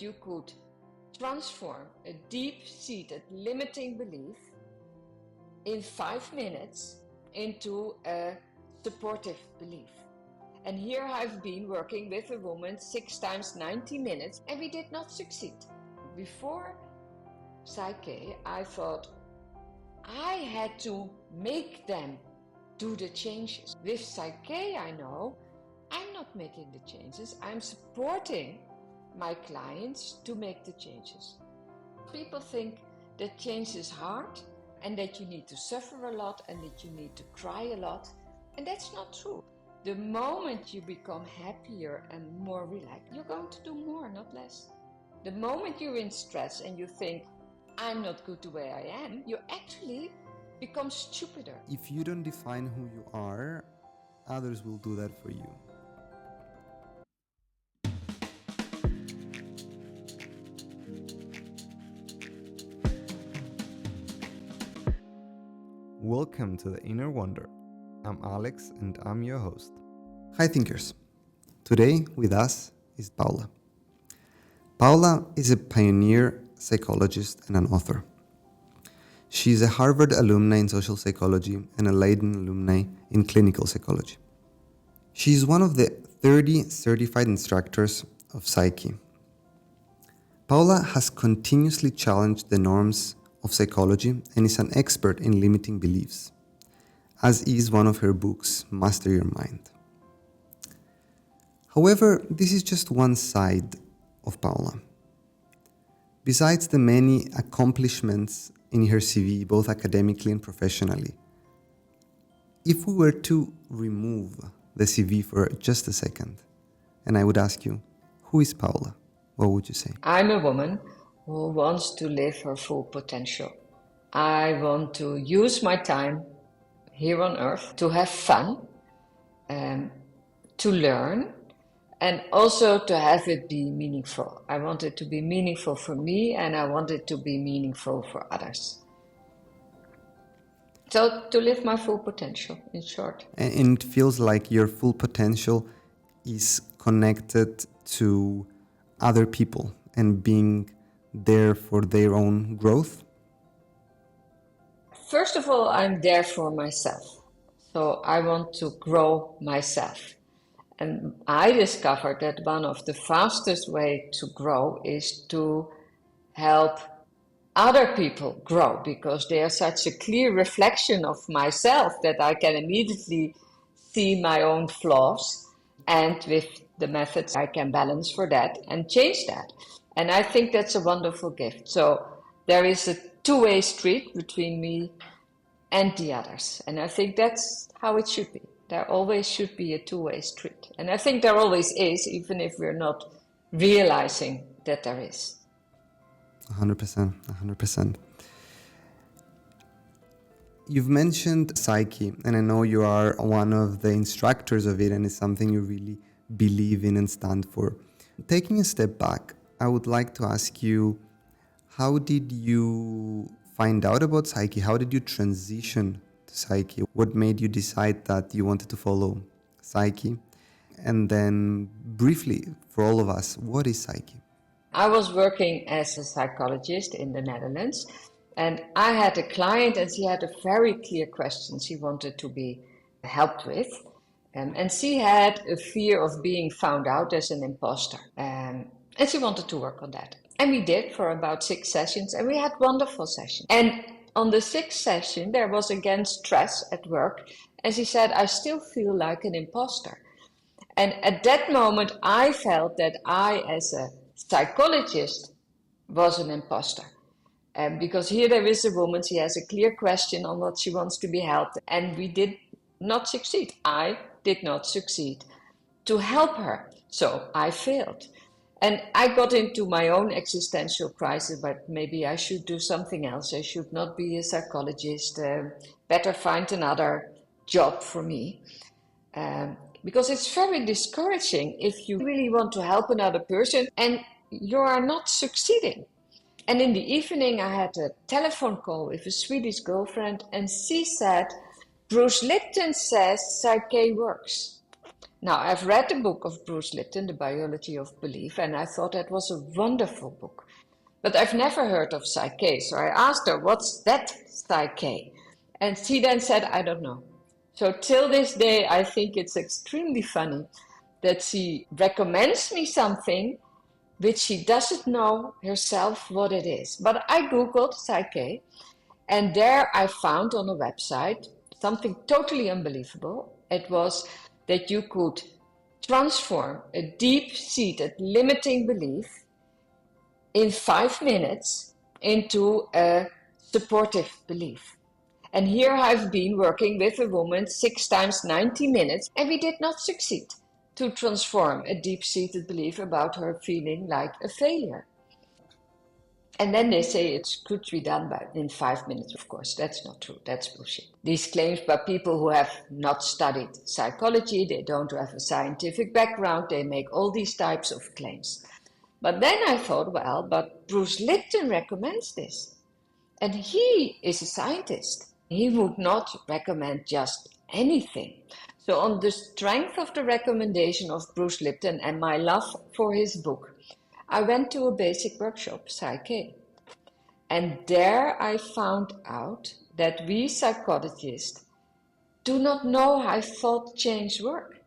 you could transform a deep-seated limiting belief in 5 minutes into a supportive belief. And here I've been working with a woman 6 times 90 minutes, and we did not succeed. Before Psyche, I thought I had to make them do the changes. With Psyche, I know I'm not making the changes, I'm supporting my clients to make the changes. People think that change is hard and that you need to suffer a lot and that you need to cry a lot, and that's not true. The moment you become happier and more relaxed, you're going to do more, not less. The moment you're in stress and you think, I'm not good the way I am, you actually become stupider. If you don't define who you are, others will do that for you. Welcome to The Inner Wonder. I'm Alex and I'm your host. Hi thinkers. Today with us is Paula. Paula is a pioneer psychologist and an author. She is a Harvard alumna in social psychology and a Leiden alumni in clinical psychology. She is one of the 30 certified instructors of Psyche. Paula has continuously challenged the norms of psychology and is an expert in limiting beliefs, as is one of her books, Master Your Mind. However, this is just one side of Paula. Besides the many accomplishments in her CV, both academically and professionally, if we were to remove the CV for just a second, and I would ask you, who is Paula? What would you say? I'm a woman who wants to live her full potential. I want to use my time here on earth to have fun, to learn, and also to have it be meaningful. I want it to be meaningful for me, and I want it to be meaningful for others. So to live my full potential, in short. And it feels like your full potential is connected to other people and being there for their own growth? First of all, I'm there for myself. So I want to grow myself. And I discovered that one of the fastest way to grow is to help other people grow, because they are such a clear reflection of myself that I can immediately see my own flaws, and with the methods I can balance for that and change that. And I think that's a wonderful gift. So there is a two-way street between me and the others. And I think that's how it should be. There always should be a two-way street. And I think there always is, even if we're not realizing that there is. 100%. You've mentioned Psyche, and I know you are one of the instructors of it, and it's something you really believe in and stand for. Taking a step back, I would like to ask you, how did you find out about Psyche? How did you transition to Psyche? What made you decide that you wanted to follow Psyche? And then briefly, for all of us, what is Psyche? I was working as a psychologist in the Netherlands, and I had a client and she had a very clear question she wanted to be helped with. And she had a fear of being found out as an imposter. And she wanted to work on that. And we did for about 6 sessions, and we had wonderful sessions. And on the 6th session, there was again stress at work. And she said, I still feel like an imposter. And at that moment, I felt that I, as a psychologist, was an imposter. Because here there is a woman, she has a clear question on what she wants to be helped. And we did not succeed. I did not succeed to help her. So I failed. And I got into my own existential crisis, but maybe I should do something else. I should not be a psychologist. Better find another job for me. Because it's very discouraging if you really want to help another person and you are not succeeding. And in the evening, I had a telephone call with a Swedish girlfriend, and she said, Bruce Lipton says Psyche works. Now, I've read the book of Bruce Lipton, The Biology of Belief, and I thought that was a wonderful book. But I've never heard of Psyche, so I asked her, what's that Psyche? And she then said, I don't know. So till this day, I think it's extremely funny that she recommends me something which she doesn't know herself what it is. But I Googled Psyche, and there I found on a website something totally unbelievable. It was that you could transform a deep-seated limiting belief in 5 minutes into a supportive belief. And here I've been working with a woman 6 times 90 minutes, and we did not succeed to transform a deep-seated belief about her feeling like a failure. And then they say it could be done in 5 minutes. Of course, that's not true. That's bullshit. These claims by people who have not studied psychology, they don't have a scientific background, they make all these types of claims. But then I thought, well, but Bruce Lipton recommends this. And he is a scientist. He would not recommend just anything. So on the strength of the recommendation of Bruce Lipton and my love for his book, I went to a basic workshop, Psyche. And there I found out that we psychologists do not know how thought change work.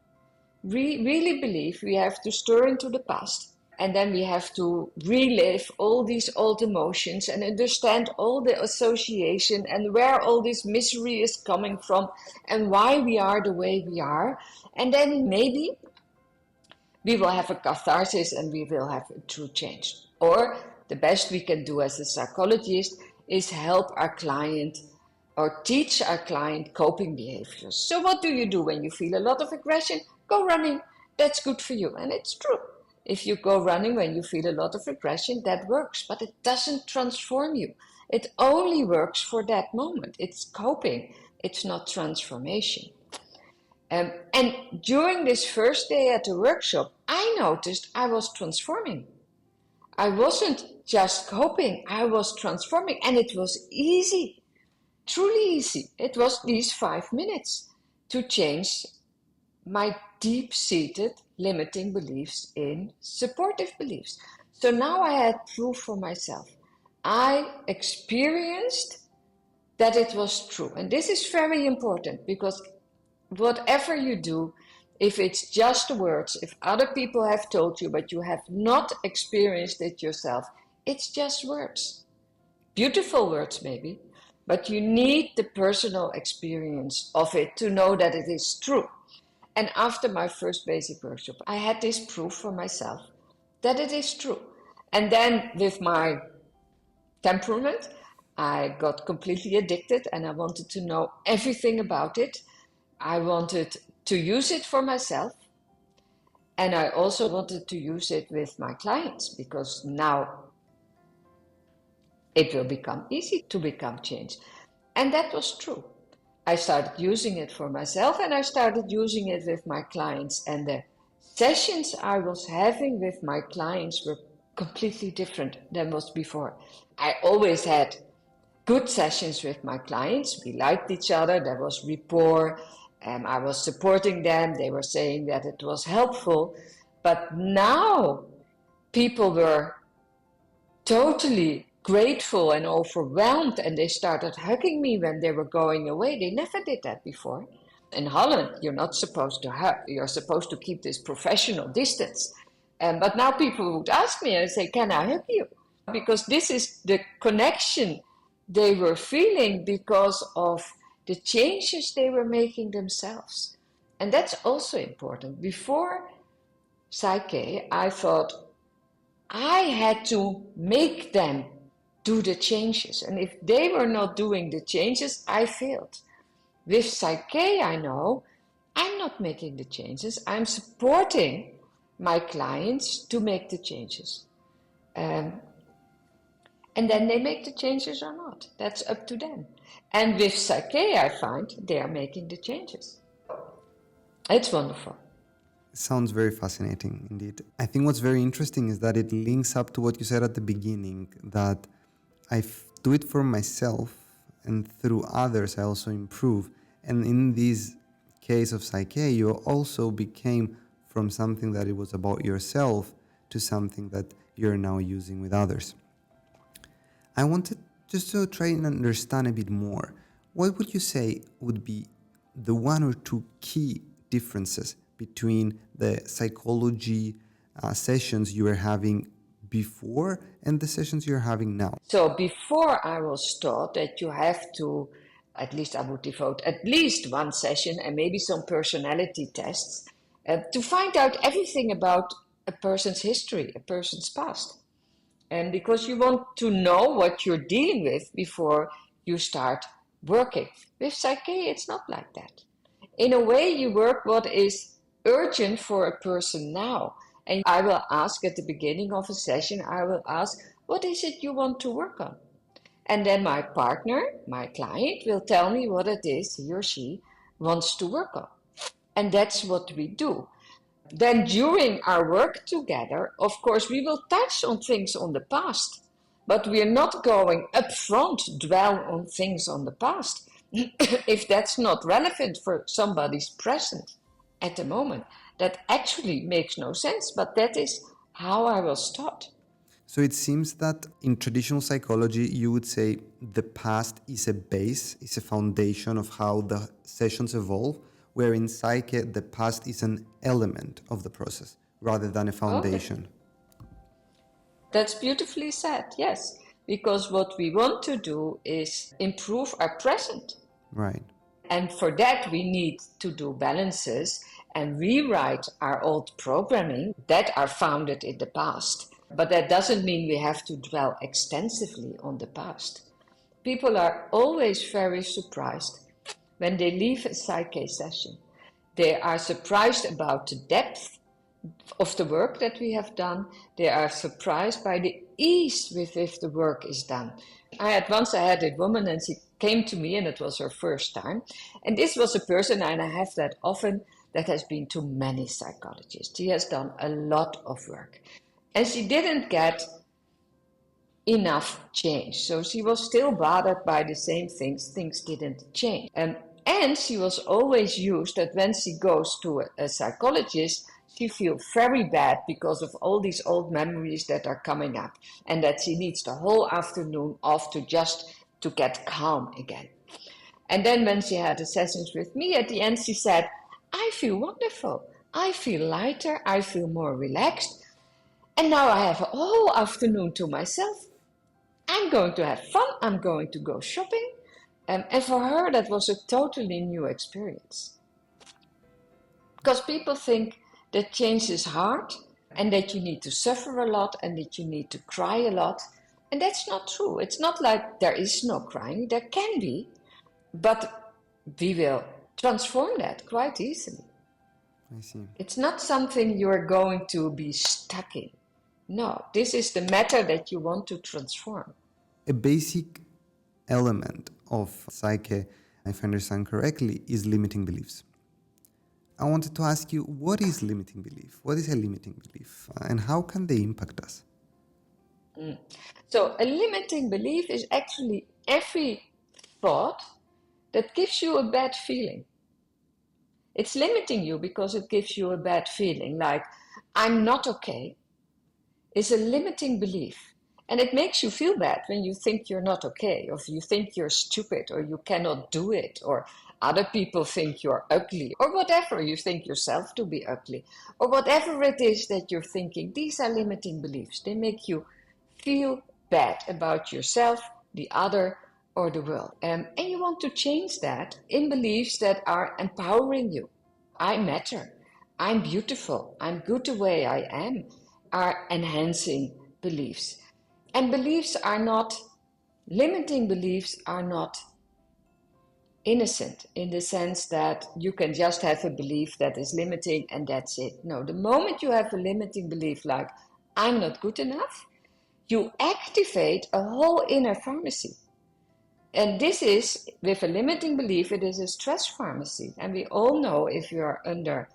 We really believe we have to stir into the past, and then we have to relive all these old emotions and understand all the association and where all this misery is coming from and why we are the way we are. And then maybe we will have a catharsis and we will have a true change. Or the best we can do as a psychologist is help our client or teach our client coping behaviors. So what do you do when you feel a lot of aggression? Go running. That's good for you. And it's true. If you go running when you feel a lot of aggression, that works, but it doesn't transform you. It only works for that moment. It's coping. It's not transformation. And during this first day at the workshop, I noticed I was transforming. I wasn't just coping, I was transforming, and it was easy, truly easy. It was these 5 minutes to change my deep-seated limiting beliefs in supportive beliefs. So now I had proof for myself. I experienced that it was true. And this is very important because whatever you do, if it's just words, if other people have told you but you have not experienced it yourself, it's just words. Beautiful words maybe, but you need the personal experience of it to know that it is true. And after my first basic workshop, I had this proof for myself that it is true. And then with my temperament, I got completely addicted and I wanted to know everything about it. I wanted to use it for myself, and I also wanted to use it with my clients because now it will become easy to become changed. And that was true. I started using it for myself and I started using it with my clients, and the sessions I was having with my clients were completely different than was before. I always had good sessions with my clients. We liked each other, there was rapport. I was supporting them, they were saying that it was helpful. But now people were totally grateful and overwhelmed, and they started hugging me when they were going away. They never did that before. In Holland, you're not supposed to hug, you're supposed to keep this professional distance. But now people would ask me and say, can I hug you? Because this is the connection they were feeling because of the changes they were making themselves. And that's also important. Before Psyche, I thought I had to make them do the changes. And if they were not doing the changes, I failed. With Psyche, I know I'm not making the changes. I'm supporting my clients to make the changes. And then they make the changes or not. That's up to them. And with Psyche, I find they are making the changes. It's wonderful. Sounds very fascinating indeed. I think what's very interesting is that it links up to what you said at the beginning, that I do it for myself and through others I also improve. And in this case of Psyche, you also became from something that it was about yourself to something that you're now using with others. I wanted just to try and understand a bit more. What would you say would be the one or two key differences between the psychology sessions you were having before and the sessions you're having now? So before I was taught that you have to, at least I would devote at least one session and maybe some personality tests to find out everything about a person's history, a person's past. And because you want to know what you're dealing with before you start working. With Psyche, it's not like that. In a way, you work what is urgent for a person now. And I will ask at the beginning of a session, I will ask, what is it you want to work on? And then my partner, my client, will tell me what it is he or she wants to work on. And that's what we do. Then during our work together, of course, we will touch on things on the past, but we're not going up front dwell on things on the past if that's not relevant for somebody's present at the moment. That actually makes no sense, but that is how I was taught. So it seems that in traditional psychology, you would say the past is a base, is a foundation of how the sessions evolve, where in Psyche, the past is an element of the process rather than a foundation. Okay. That's beautifully said, yes. Because what we want to do is improve our present. Right. And for that, we need to do balances and rewrite our old programming that are founded in the past. But that doesn't mean we have to dwell extensively on the past. People are always very surprised when they leave a Psyche session. They are surprised about the depth of the work that we have done. They are surprised by the ease with which the work is done. I had a woman and she came to me and it was her first time. And this was a person, and I have that often, that has been to many psychologists. She has done a lot of work. And she didn't get enough change. So she was still bothered by the same things. Things didn't change. And she was always used that when she goes to a psychologist, she feels very bad because of all these old memories that are coming up, and that she needs the whole afternoon off to get calm again. And then when she had the sessions with me, at the end she said, I feel wonderful. I feel lighter. I feel more relaxed. And now I have a whole afternoon to myself. I'm going to have fun. I'm going to go shopping. And for her, that was a totally new experience. Because people think that change is hard and that you need to suffer a lot and that you need to cry a lot. And that's not true. It's not like there is no crying. There can be, but we will transform that quite easily. I see. It's not something you're going to be stuck in. No, this is the matter that you want to transform. A basic element of Psyche, if I understand correctly, is limiting beliefs. I wanted to ask you, what is limiting belief? What is a limiting belief? And how can they impact us? So a limiting belief is actually every thought that gives you a bad feeling. It's limiting you because it gives you a bad feeling, like, I'm not okay, is a limiting belief. And it makes you feel bad when you think you're not okay, or you think you're stupid, or you cannot do it, or other people think you're ugly, or whatever, you think yourself to be ugly, or whatever it is that you're thinking. These are limiting beliefs. They make you feel bad about yourself, the other, or the world. And you want to change that in beliefs that are empowering you. I matter. I'm beautiful. I'm good the way I am, are enhancing beliefs. And beliefs are not, limiting beliefs are not innocent in the sense that you can just have a belief that is limiting and that's it. No, the moment you have a limiting belief like, I'm not good enough, you activate a whole inner pharmacy. And this is, with a limiting belief, it is a stress pharmacy. And we all know if you are under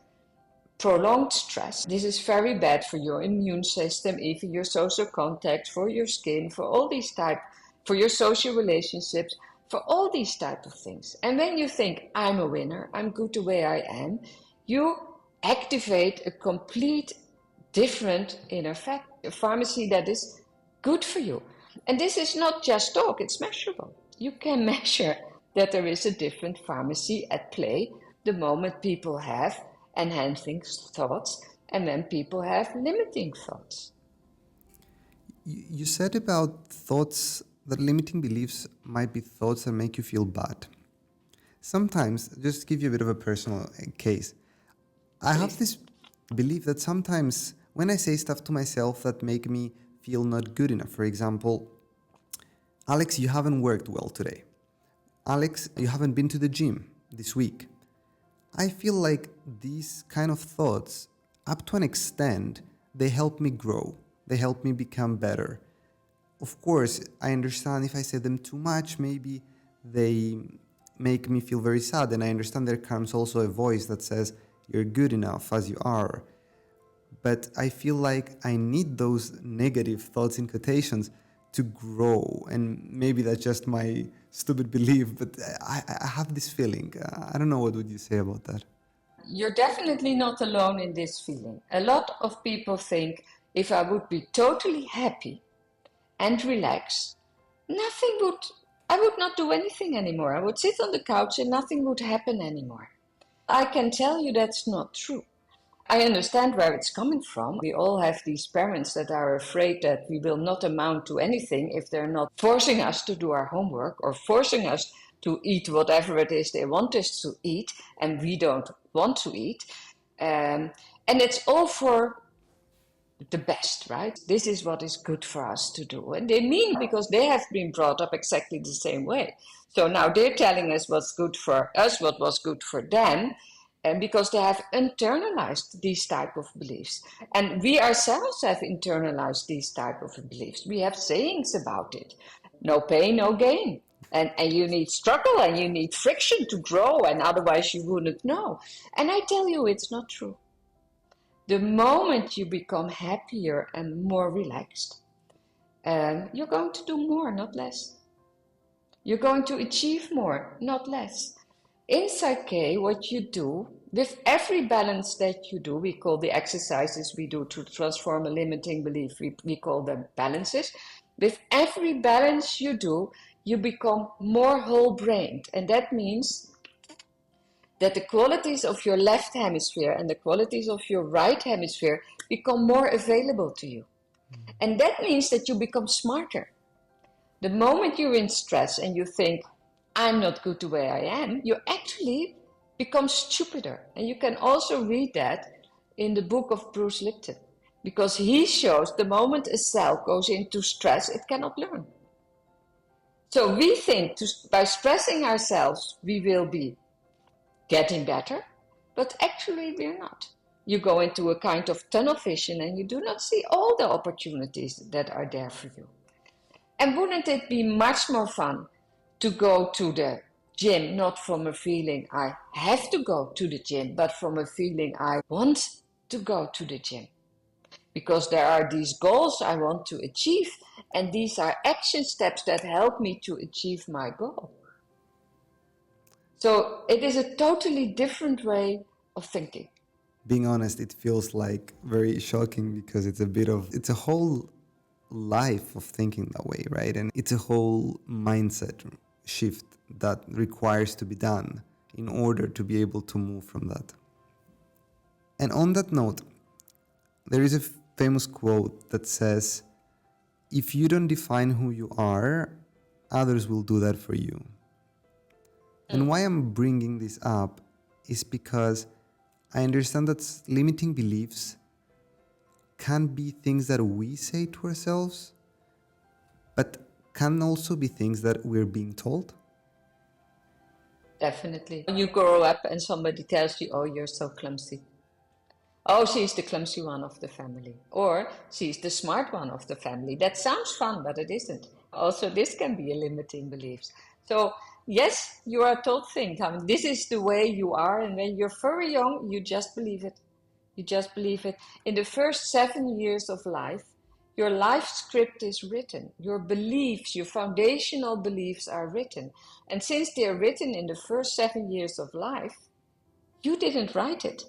prolonged stress, this is very bad for your immune system, even your social contacts, for your skin, for all these type, for your social relationships, for all these type of things. And when you think, I'm a winner, I'm good the way I am, you activate a complete different inner fact, a pharmacy that is good for you. And this is not just talk, it's measurable. You can measure that there is a different pharmacy at play the moment people have enhancing thoughts and when people have limiting thoughts. You said about thoughts that limiting beliefs might be thoughts that make you feel bad. Sometimes, just to give you a bit of a personal case, I have this belief that sometimes when I say stuff to myself that make me feel not good enough, for example, Alex, you haven't worked well today. Alex, you haven't been to the gym this week. I feel like these kind of thoughts, up to an extent, they help me grow. They help me become better. Of course, I understand if I say them too much, maybe they make me feel very sad. And I understand there comes also a voice that says, you're good enough as you are. But I feel like I need those negative thoughts in quotations to grow. And maybe that's just my stupid belief, but I have this feeling. I don't know, what would you say about that? You're definitely not alone in this feeling. A lot of people think if I would be totally happy and relaxed, I would not do anything anymore. I would sit on the couch and nothing would happen anymore. I can tell you that's not true. I understand where it's coming from. We all have these parents that are afraid that we will not amount to anything if they're not forcing us to do our homework or forcing us to eat whatever it is they want us to eat and we don't want to eat. And it's all for the best, right? This is what is good for us to do. And they mean because they have been brought up exactly the same way. So now they're telling us what's good for us, what was good for them, and because they have internalized these type of beliefs. And we ourselves have internalized these type of beliefs. We have sayings about it. No pain, no gain. And you need struggle and you need friction to grow, and otherwise you wouldn't know. And I tell you, it's not true. The moment you become happier and more relaxed, you're going to do more, not less. You're going to achieve more, not less. In Psyche, what you do, with every balance that you do, we call the exercises we do to transform a limiting belief, we call them balances. With every balance you do, you become more whole-brained. And that means that the qualities of your left hemisphere and the qualities of your right hemisphere become more available to you. And that means that you become smarter. The moment you're in stress and you think, I'm not good the way I am, you actually become stupider. And you can also read that in the book of Bruce Lipton, because he shows the moment a cell goes into stress, it cannot learn. So we think by stressing ourselves, we will be getting better, but actually we're not. You go into a kind of tunnel vision and you do not see all the opportunities that are there for you. And wouldn't it be much more fun to go to the gym, not from a feeling I have to go to the gym, but from a feeling I want to go to the gym? Because there are these goals I want to achieve, and these are action steps that help me to achieve my goal. So it is a totally different way of thinking. Being honest, it feels like very shocking because it's a whole life of thinking that way, right? And it's a whole mindset shift that requires to be done in order to be able to move from that. And on that note, there is a famous quote that says, if you don't define who you are, others will do that for you. And why I'm bringing this up is because I understand that limiting beliefs can be things that we say to ourselves, but can also be things that we're being told. Definitely. You grow up and somebody tells you, oh, you're so clumsy. Oh, she's the clumsy one of the family. Or she's the smart one of the family. That sounds fun, but it isn't. Also, this can be a limiting belief. So, yes, you are told things. I mean, this is the way you are. And when you're very young, you just believe it. You just believe it. In the first 7 years of life, Your life script is written. Your beliefs, your foundational beliefs are written. And since they're written in the first 7 years of life, you didn't write it.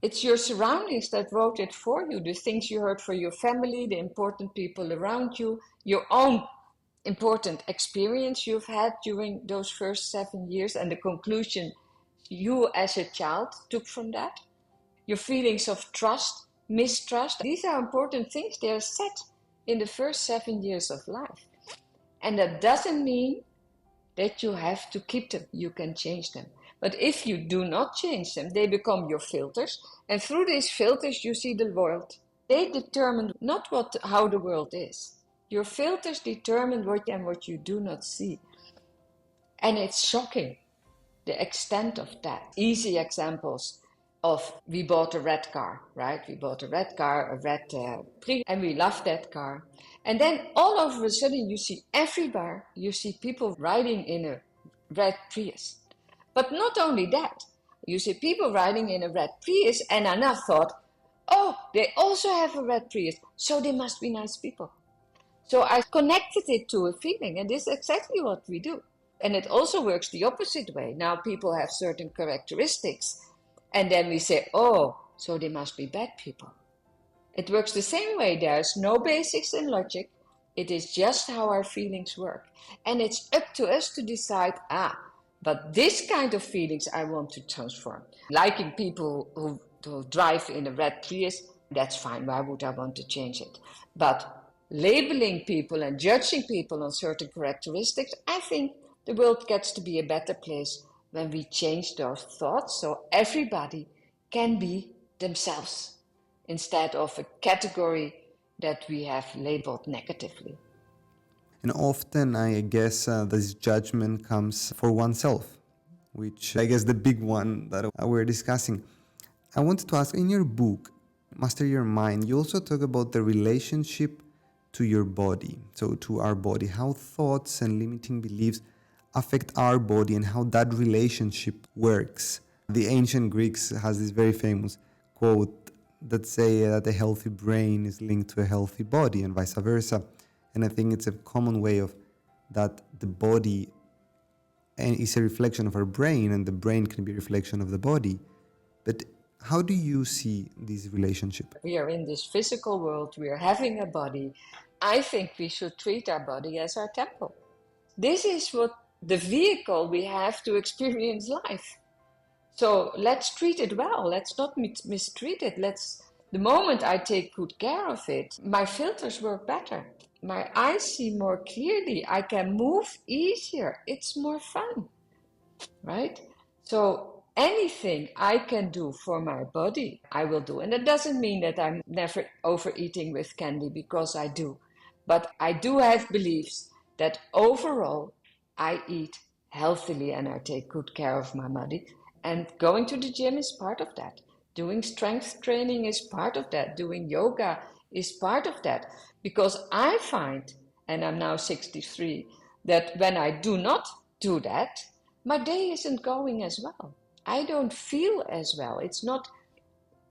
It's your surroundings that wrote it for you. The things you heard from your family, the important people around you, your own important experience you've had during those first 7 years, and the conclusion you as a child took from that. Your feelings of trust, mistrust, these are important things. They're set in the first 7 years of life. And that doesn't mean that you have to keep them. You can change them. But if you do not change them, they become your filters. And through these filters, you see the world. They determine not how the world is. Your filters determine what you do not see. And it's shocking, the extent of that. Easy examples of, we bought a red car, right? We bought a red car, a red Prius, and we loved that car. And then all of a sudden you see everywhere, you see people riding in a red Prius. But not only that, you see people riding in a red Prius, and I now thought, oh, they also have a red Prius, so they must be nice people. So I connected it to a feeling, and this is exactly what we do. And it also works the opposite way. Now people have certain characteristics, and then we say, oh, so they must be bad people. It works the same way. There's no basics in logic. It is just how our feelings work. And it's up to us to decide, but this kind of feelings I want to transform. Liking people who drive in a red Prius, that's fine. Why would I want to change it? But labeling people and judging people on certain characteristics, I think the world gets to be a better place when we change those thoughts so everybody can be themselves instead of a category that we have labeled negatively. And often, I guess, this judgment comes for oneself, which I guess the big one that we're discussing. I wanted to ask, in your book, Master Your Mind, you also talk about the relationship to your body, so to our body, how thoughts and limiting beliefs affect our body and how that relationship works. The ancient Greeks has this very famous quote that say that a healthy brain is linked to a healthy body and vice versa. And I think it's a common way of that the body is a reflection of our brain and the brain can be a reflection of the body. But how do you see this relationship? We are in this physical world, we are having a body. I think we should treat our body as our temple. This is what the vehicle we have to experience life. So let's treat it well. Let's not mistreat it. The moment I take good care of it, my filters work better. My eyes see more clearly. I can move easier. It's more fun, right? So anything I can do for my body, I will do. And that doesn't mean that I'm never overeating with candy, because I do. But I do have beliefs that overall I eat healthily and I take good care of my body. And going to the gym is part of that. Doing strength training is part of that. Doing yoga is part of that. Because I find, and I'm now 63, that when I do not do that, my day isn't going as well. I don't feel as well. It's not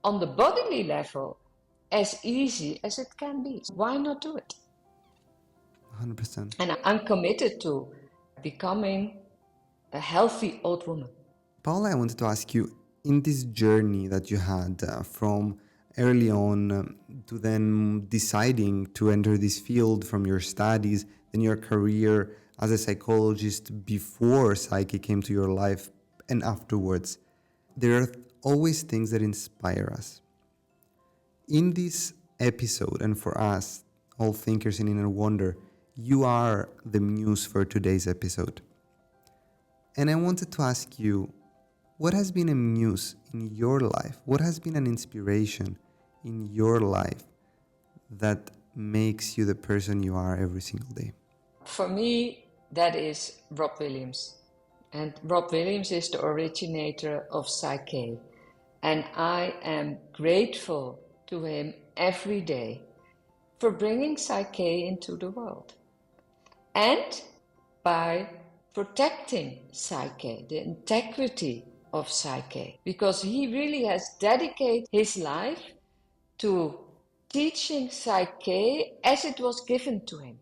on the bodily level as easy as it can be. Why not do it? 100%. And I'm committed to becoming a healthy old woman. Paula, I wanted to ask you, in this journey that you had from early on to then deciding to enter this field, from your studies, then your career as a psychologist before Psyche came to your life and afterwards, there are always things that inspire us. In this episode, and for us, all thinkers in Inner Wonder, you are the muse for today's episode. And I wanted to ask you, what has been a muse in your life? What has been an inspiration in your life that makes you the person you are every single day? For me, that is Rob Williams. And Rob Williams is the originator of Psyche. And I am grateful to him every day for bringing Psyche into the world. And by protecting Psyche, the integrity of Psyche, because he really has dedicated his life to teaching psyche as it was given to him.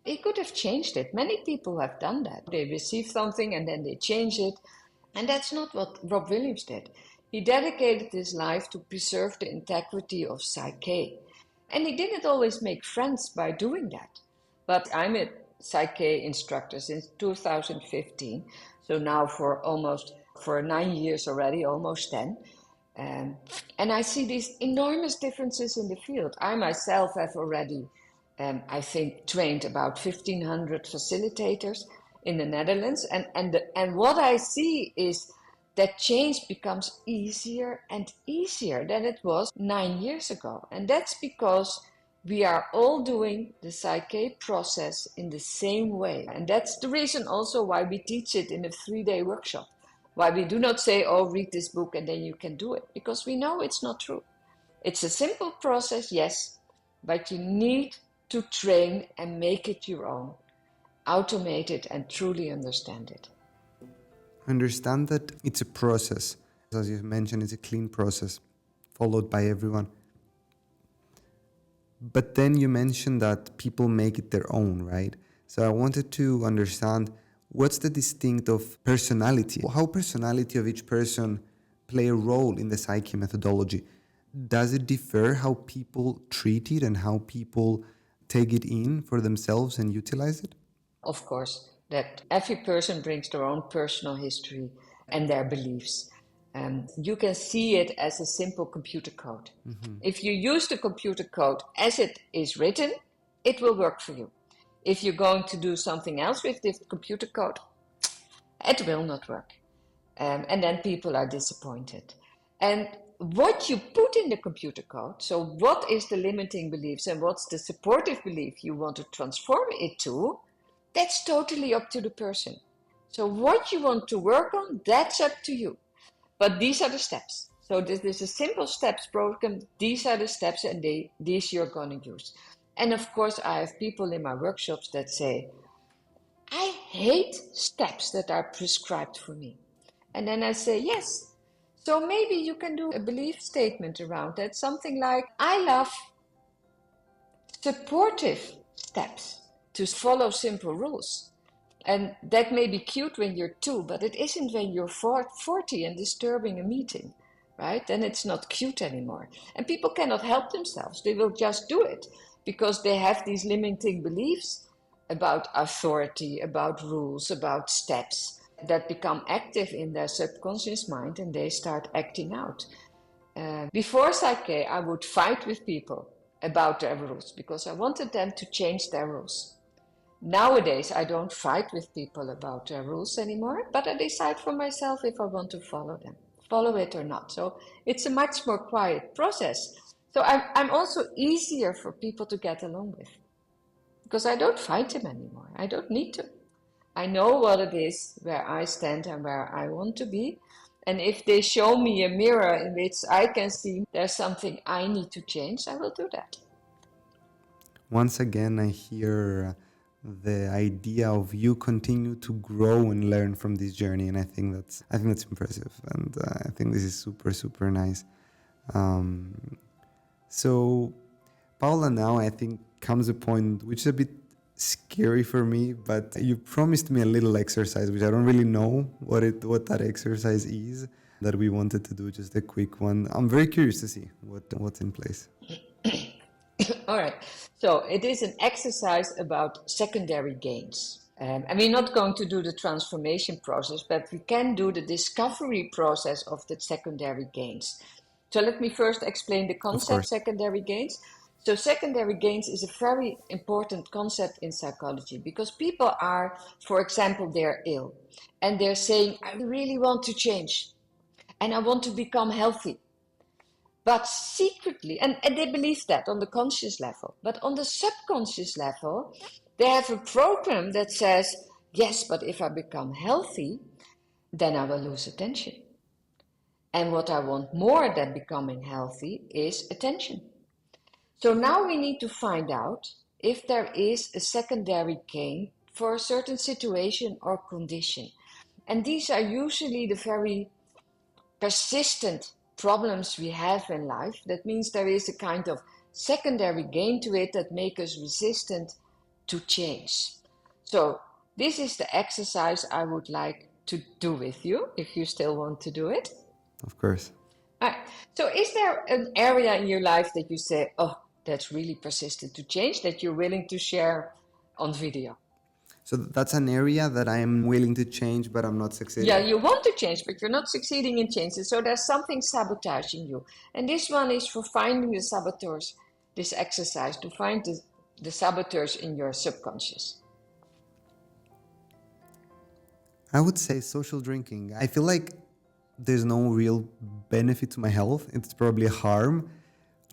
He could have changed it. Many people have done that. They receive something and then they change it. And that's not what Rob Williams did. He dedicated his life to preserve the integrity of psyche. And he didn't always make friends by doing that. But I'm a psyche instructor since 2015. So now for 9 years already, almost 10. And I see these enormous differences in the field. I myself have already, I think, trained about 1,500 facilitators in the Netherlands. And what I see is that change becomes easier and easier than it was 9 years ago. And that's because we are all doing the psyche process in the same way. And that's the reason also why we teach it in a 3-day workshop. Why we do not say, oh, read this book and then you can do it. Because we know it's not true. It's a simple process, yes, but you need to train and make it your own. Automate it and truly understand it. Understand that it's a process. As you mentioned, it's a clean process followed by everyone. But then you mentioned that people make it their own, right? So I wanted to understand what's the distinct of personality? How personality of each person play a role in the psyche methodology? Does it differ how people treat it and how people take it in for themselves and utilize it? Of course, that every person brings their own personal history and their beliefs. You can see it as a simple computer code. Mm-hmm. If you use the computer code as it is written, it will work for you. If you're going to do something else with this computer code, it will not work. And then people are disappointed. And what you put in the computer code, so what is the limiting beliefs and what's the supportive belief you want to transform it to, that's totally up to the person. So what you want to work on, that's up to you. But these are the steps. So this is a simple steps program. These are the steps and these you're going to use. And of course, I have people in my workshops that say, I hate steps that are prescribed for me. And then I say, yes. So maybe you can do a belief statement around that. Something like, I love supportive steps to follow simple rules. And that may be cute when you're 2, but it isn't when you're 40 and disturbing a meeting, right? Then it's not cute anymore. And people cannot help themselves. They will just do it because they have these limiting beliefs about authority, about rules, about steps that become active in their subconscious mind and they start acting out. Before Psyche, I would fight with people about their rules because I wanted them to change their rules. Nowadays, I don't fight with people about their rules anymore, but I decide for myself if I want to follow them, follow it or not. So it's a much more quiet process. So I'm also easier for people to get along with because I don't fight them anymore. I don't need to. I know what it is, where I stand and where I want to be. And if they show me a mirror in which I can see there's something I need to change, I will do that. Once again, I hear the idea of you continue to grow and learn from this journey, and I think that's impressive, and I think this is super nice. So Paula, now I think comes a point which is a bit scary for me, but you promised me a little exercise which I don't really know what that exercise is that we wanted to do, just a quick one. I'm very curious to see what's in place. All right. So it is an exercise about secondary gains. And we're not going to do the transformation process, but we can do the discovery process of the secondary gains. So let me first explain the concept secondary gains. So secondary gains is a very important concept in psychology because people are, for example, they're ill and they're saying, I really want to change and I want to become healthy. But secretly, and they believe that on the conscious level, but on the subconscious level, they have a program that says, yes, but if I become healthy, then I will lose attention. And what I want more than becoming healthy is attention. So now we need to find out if there is a secondary gain for a certain situation or condition. And these are usually the very persistent problems we have in life. That means there is a kind of secondary gain to it that make us resistant to change. So this is the exercise I would like to do with you, if you still want to do it. Of course. All right. So is there an area in your life that you say, oh, that's really persistent to change, that you're willing to share on video? So that's an area that I am willing to change, but I'm not succeeding. Yeah, you want to change, but you're not succeeding in changing. So there's something sabotaging you. And this one is for finding the saboteurs, this exercise, to find the saboteurs in your subconscious. I would say social drinking. I feel like there's no real benefit to my health. It's probably harm.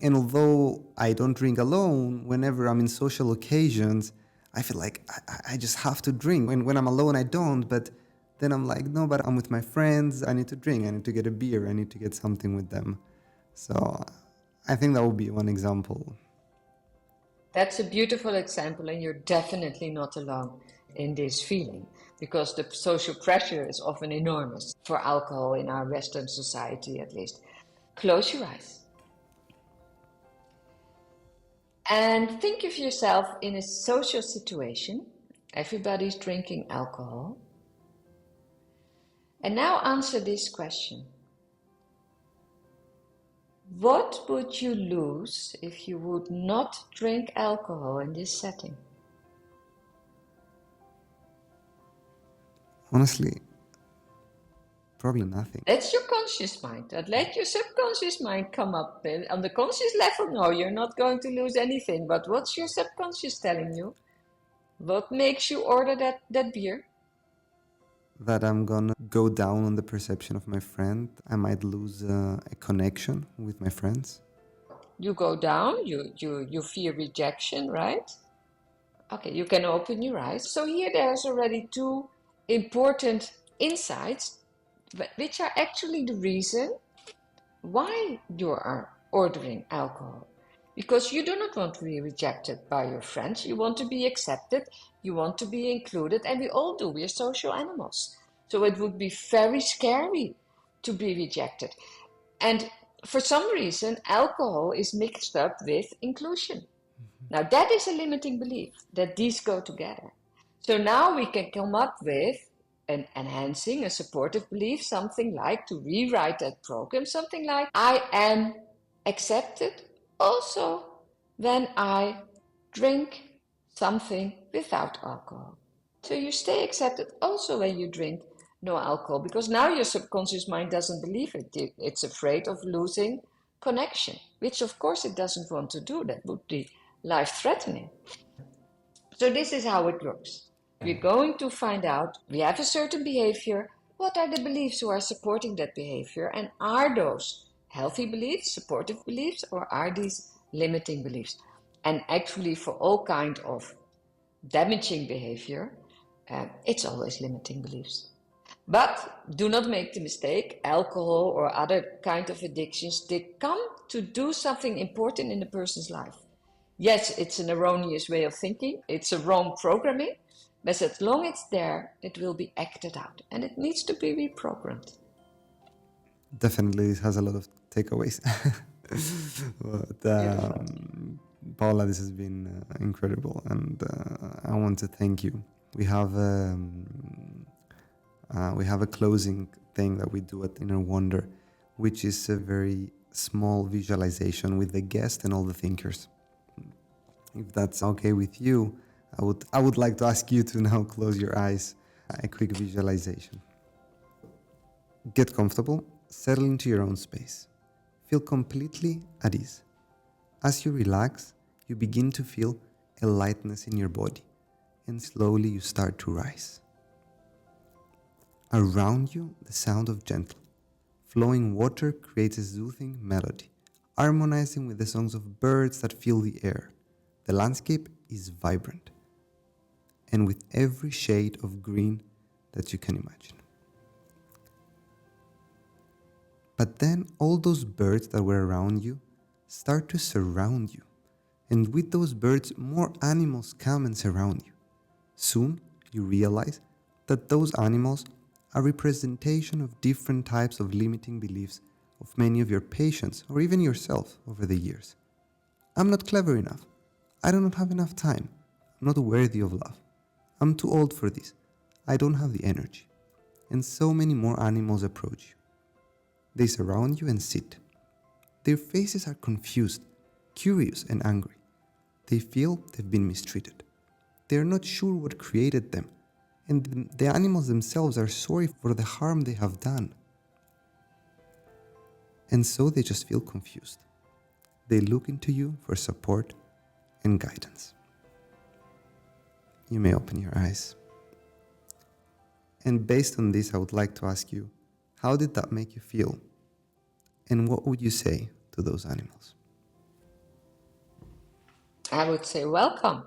And although I don't drink alone, whenever I'm in social occasions, I feel like I just have to drink. When I'm alone, I don't. But then I'm like, no, but I'm with my friends. I need to drink. I need to get a beer. I need to get something with them. So I think that would be one example. That's a beautiful example, and you're definitely not alone in this feeling, because the social pressure is often enormous for alcohol in our Western society, at least. Close your eyes. And think of yourself in a social situation. Everybody's drinking alcohol. And now answer this question. What would you lose if you would not drink alcohol in this setting? Honestly, probably nothing. That's your conscious mind. Let your subconscious mind come up. On the conscious level, no, you're not going to lose anything. But what's your subconscious telling you? What makes you order that beer? That I'm gonna go down on the perception of my friend. I might lose a connection with my friends. You go down, you fear rejection, right? Okay, you can open your eyes. So here there's already two important insights, which are actually the reason why you are ordering alcohol. Because you do not want to be rejected by your friends. You want to be accepted. You want to be included. And we all do. We are social animals. So it would be very scary to be rejected. And for some reason, alcohol is mixed up with inclusion. Now, that is a limiting belief, that these go together. So now we can come up with an enhancing, a supportive belief, something like, to rewrite that program, something like, I am accepted also when I drink something without alcohol. So you stay accepted also when you drink no alcohol, because now your subconscious mind doesn't believe it. It's afraid of losing connection, which of course it doesn't want to do. That would be life-threatening. So this is how it works. We're going to find out, we have a certain behavior, what are the beliefs who are supporting that behavior, and are those healthy beliefs, supportive beliefs, or are these limiting beliefs? And actually for all kind of damaging behavior, it's always limiting beliefs. But do not make the mistake, alcohol or other kind of addictions, they come to do something important in a person's life. Yes, it's an erroneous way of thinking, it's a wrong programming, but as long as it's there, it will be acted out and it needs to be reprogrammed. Definitely, it has a lot of takeaways. But Paula, this has been incredible, and I want to thank you. We have a closing thing that we do at Inner Wonder, which is a very small visualization with the guest and all the thinkers. If that's okay with you, I would like to ask you to now close your eyes. A quick visualization. Get comfortable, settle into your own space. Feel completely at ease. As you relax, you begin to feel a lightness in your body, and slowly you start to rise. Around you, the sound of gentle, flowing water creates a soothing melody, harmonizing with the songs of birds that fill the air. The landscape is vibrant, and with every shade of green that you can imagine. But then all those birds that were around you start to surround you, and with those birds, more animals come and surround you. Soon, you realize that those animals are representation of different types of limiting beliefs of many of your patients or even yourself over the years. I'm not clever enough. I do not have enough time. I'm not worthy of love. I'm too old for this. I don't have the energy. And so many more animals approach you. They surround you and sit. Their faces are confused, curious, and angry. They feel they've been mistreated. They are not sure what created them, and the animals themselves are sorry for the harm they have done. And so they just feel confused. They look into you for support and guidance. You may open your eyes. And based on this, I would like to ask you, how did that make you feel? And what would you say to those animals? I would say, welcome.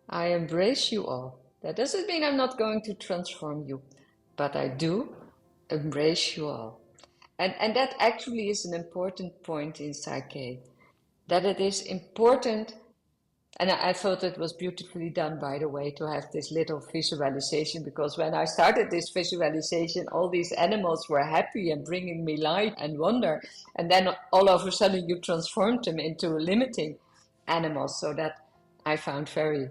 I embrace you all. That doesn't mean I'm not going to transform you, but I do embrace you all. And that actually is an important point in Psyche, that it is important, and I thought it was beautifully done, by the way, to have this little visualization, because when I started this visualization, all these animals were happy and bringing me light and wonder, and then all of a sudden you transformed them into limiting animals, so that I found very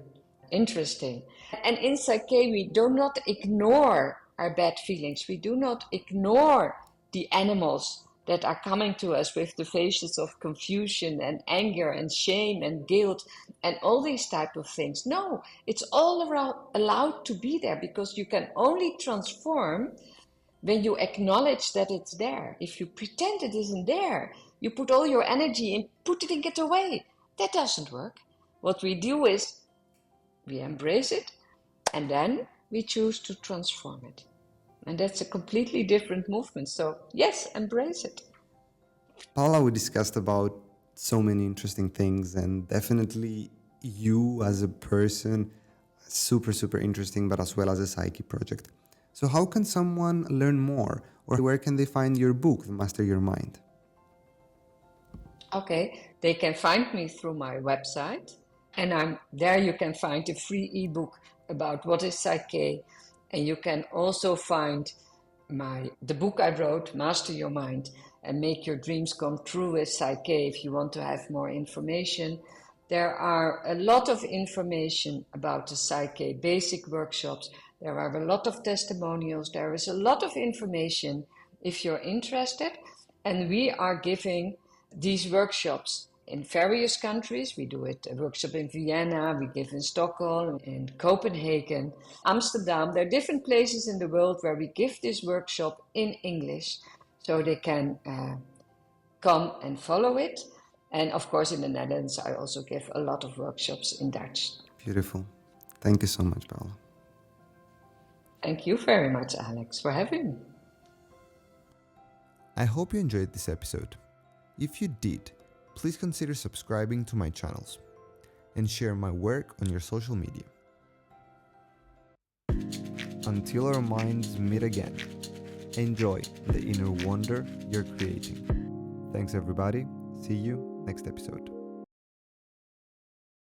interesting. And in Psyche, we do not ignore our bad feelings. We do not ignore the animals that are coming to us with the faces of confusion and anger and shame and guilt and all these type of things. No, it's all around, allowed to be there, because you can only transform when you acknowledge that it's there. If you pretend it isn't there, you put all your energy in, put it and get away. That doesn't work. What we do is we embrace it, and then we choose to transform it. And that's a completely different movement. So yes, embrace it. Paula, we discussed about so many interesting things, and definitely you as a person, super, super interesting, but as well as a Psyche project. So how can someone learn more, or where can they find your book, The Master Your Mind? Okay, they can find me through my website, and there you can find a free ebook about what is Psyche, and you can also find the book I wrote, Master Your Mind and Make Your Dreams Come True with Psyche, if you want to have more information. There are a lot of information about the Psyche basic workshops. There are a lot of testimonials. There is a lot of information if you're interested. And we are giving these workshops in various countries. We do a workshop in Vienna, we give in Stockholm, in Copenhagen, Amsterdam. There are different places in the world where we give this workshop in English, so they can come and follow it. And of course, in the Netherlands, I also give a lot of workshops in Dutch. Beautiful. Thank you so much, Paula. Thank you very much, Alex, for having me. I hope you enjoyed this episode. If you did, please consider subscribing to my channels and share my work on your social media. Until our minds meet again, enjoy the inner wonder you're creating. Thanks everybody. See you next episode.